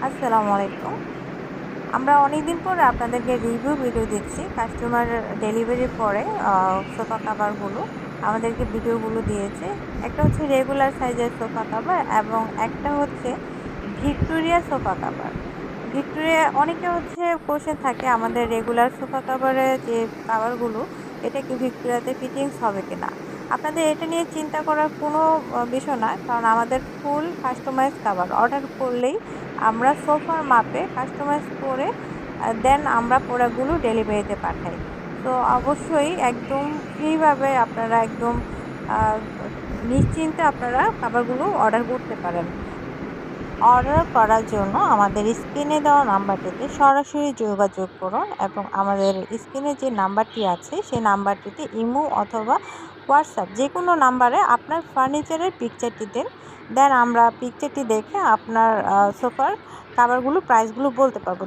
আসসালামু আলাইকুম। আমরা অনেকদিন পরে আপনাদেরকে রিভিউ ভিডিও দিচ্ছি। কাস্টমার ডেলিভারির পরে সোফা কাভারগুলো আমাদেরকে ভিডিওগুলো দিয়েছে। একটা হচ্ছে রেগুলার সাইজের সোফা কাভার এবং একটা হচ্ছে ভিক্টোরিয়া সোফা কাভার। ভিক্টোরিয়া অনেকের হচ্ছে কোশ্চেন থাকে আমাদের রেগুলার সোফা কাভারের যে কাভারগুলো এটা কি ভিক্টোরিয়াতে ফিটিংস হবে কিনা। আপনাদের এটা নিয়ে চিন্তা করার কোনো বিষয় না, কারণ আমাদের ফুল কাস্টমাইজ কাভার অর্ডার করলেই আমরা সোফার মাপে কাস্টমাইজ করে দেন আমরা প্রোডাক্টগুলো ডেলিভারিতে পাঠাই। তো অবশ্যই একদম ফ্রিভাবে আপনারা একদম আহ, নিশ্চিন্তে আপনারা খাবারগুলো অর্ডার করতে পারেন। অর্ডার করার জন্য আমাদের স্ক্রিনে দেওয়া নাম্বারটিতে সরাসরি যোগাযোগ করুন এবং আমাদের স্ক্রিনে যে নাম্বারটি আছে সেই নাম্বারটিতে ইমো অথবা হোয়াটসঅ্যাপ যে কোনো নাম্বারে আপনার ফার্নিচারের পিকচারটি দেন। দেন আমরা পিকচারটি দেখে আপনার সোফার কাভারগুলো প্রাইসগুলো বলতে পারবো।